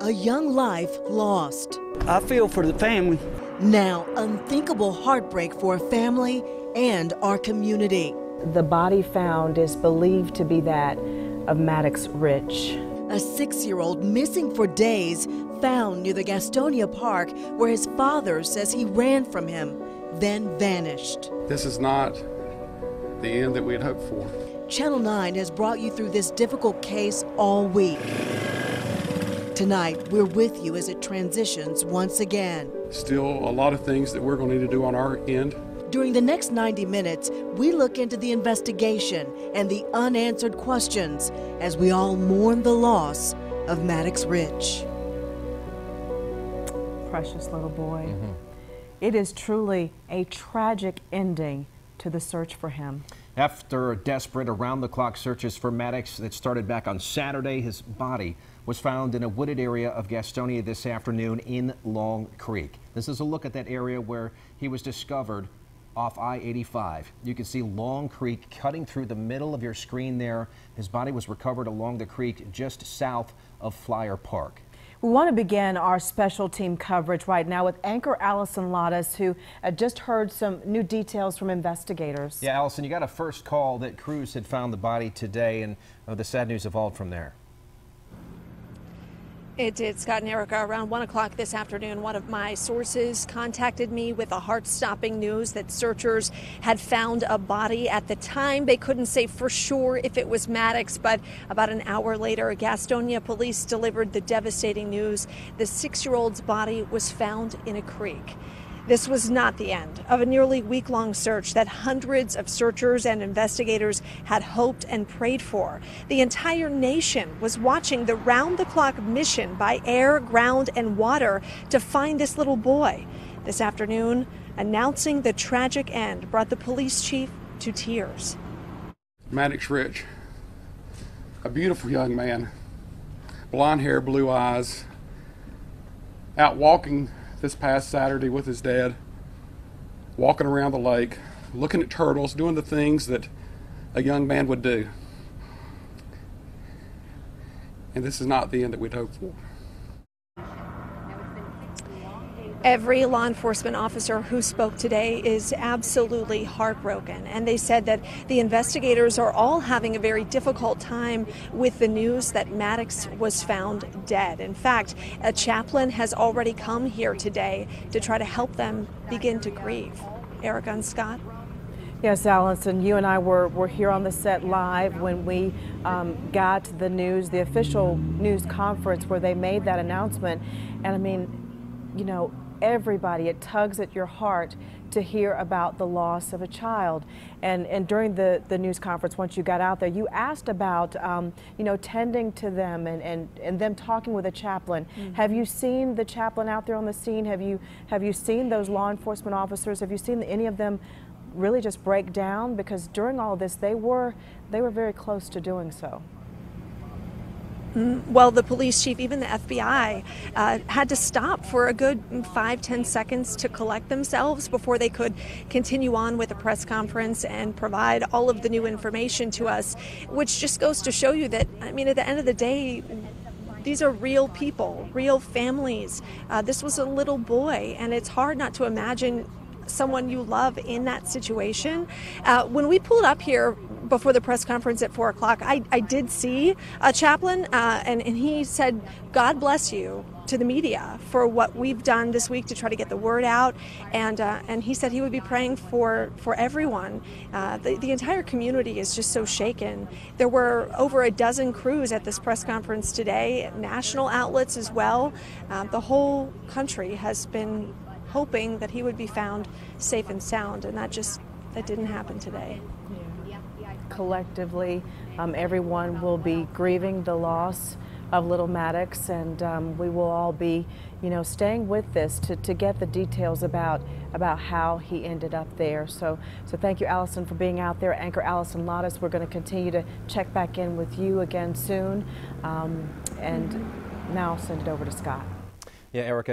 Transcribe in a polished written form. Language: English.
A young life lost. I feel for the family. Now, unthinkable heartbreak for a family and our community. The body found is believed to be that of Maddox Ritch. A 6-year-old missing for days, found near the Gastonia Park, where his father says he ran from him, then vanished. This is not the end that we had hoped for. Channel 9 has brought you through this difficult case all week. Tonight, we're with you as it transitions once again. Still a lot of things that we're going to need to do on our end. During the next 90 minutes, we look into the investigation and the unanswered questions as we all mourn the loss of Maddox Ritch. Precious little boy. It is truly a tragic ending to the search for him. After desperate around-the-clock searches for Maddox that started back on Saturday, his body was found in a wooded area of Gastonia this afternoon in Long Creek. This is a look at that area where he was discovered off I-85. You can see Long Creek cutting through the middle of your screen there. His body was recovered along the creek just south of Flyer Park. We want to begin our special team coverage right now with anchor Allison Lottis, who just heard some new details from investigators. Yeah, Allison, you got a first call that crews had found the body today, and the sad news evolved from there. It did, Scott and Erica. Around 1 o'clock this afternoon, one of my sources contacted me with the heart-stopping news that searchers had found a body. At the time, they couldn't say for sure if it was Maddox, but about an hour later, Gastonia police delivered the devastating news. The 6-year-old's body was found in a creek. This was not the end of a nearly week-long search that hundreds of searchers and investigators had hoped and prayed for. The entire nation was watching the round-the-clock mission by air, ground, and water to find this little boy. This afternoon, announcing the tragic end brought the police chief to tears. Maddox Ritch, a beautiful young man, blonde hair, blue eyes, out walking this past Saturday with his dad, walking around the lake, looking at turtles, doing the things that a young man would do. And this is not the end that we'd hoped for. Every law enforcement officer who spoke today is absolutely heartbroken, and they said that the investigators are all having a very difficult time with the news that Maddox was found dead. In fact, a chaplain has already come here today to try to help them begin to grieve. Erica and Scott. Yes, Allison, you and I were here on the set live when we got the news, the official news conference where they made that announcement. And I mean, you know, everybody, it tugs at your heart to hear about the loss of a child. And during the news conference, once you got out there, you asked about, you know, tending to them and them talking with a chaplain. Have you seen the chaplain out there on the scene? Have you seen those law enforcement officers? Have you seen any of them really just break down? Because during all this, they were very close to doing so. Well, the police chief, even the FBI, had to stop for a good 5-10 seconds to collect themselves before they could continue on with the press conference and provide all of the new information to us, which just goes to show you that, I mean, at the end of the day, these are real people, real families. This was a little boy, and it's hard not to imagine someone you love in that situation. When we pulled up here before the press conference at 4 o'clock, I did see a chaplain, and he said, "God bless you," to the media for what we've done this week to try to get the word out. And he said he would be praying for everyone. The entire community is just so shaken. There were over a dozen crews at this press conference today, national outlets as well. The whole country has been hoping that he would be found safe and sound, and that didn't happen today. Collectively, everyone will be grieving the loss of little Maddox, and we will all be, you know, staying with this to get the details about how he ended up there. So thank you, Allison, for being out there. Anchor Allison Lottis, we're going to continue to check back in with you again soon, and now I'll send it over to Scott. Yeah, Erica.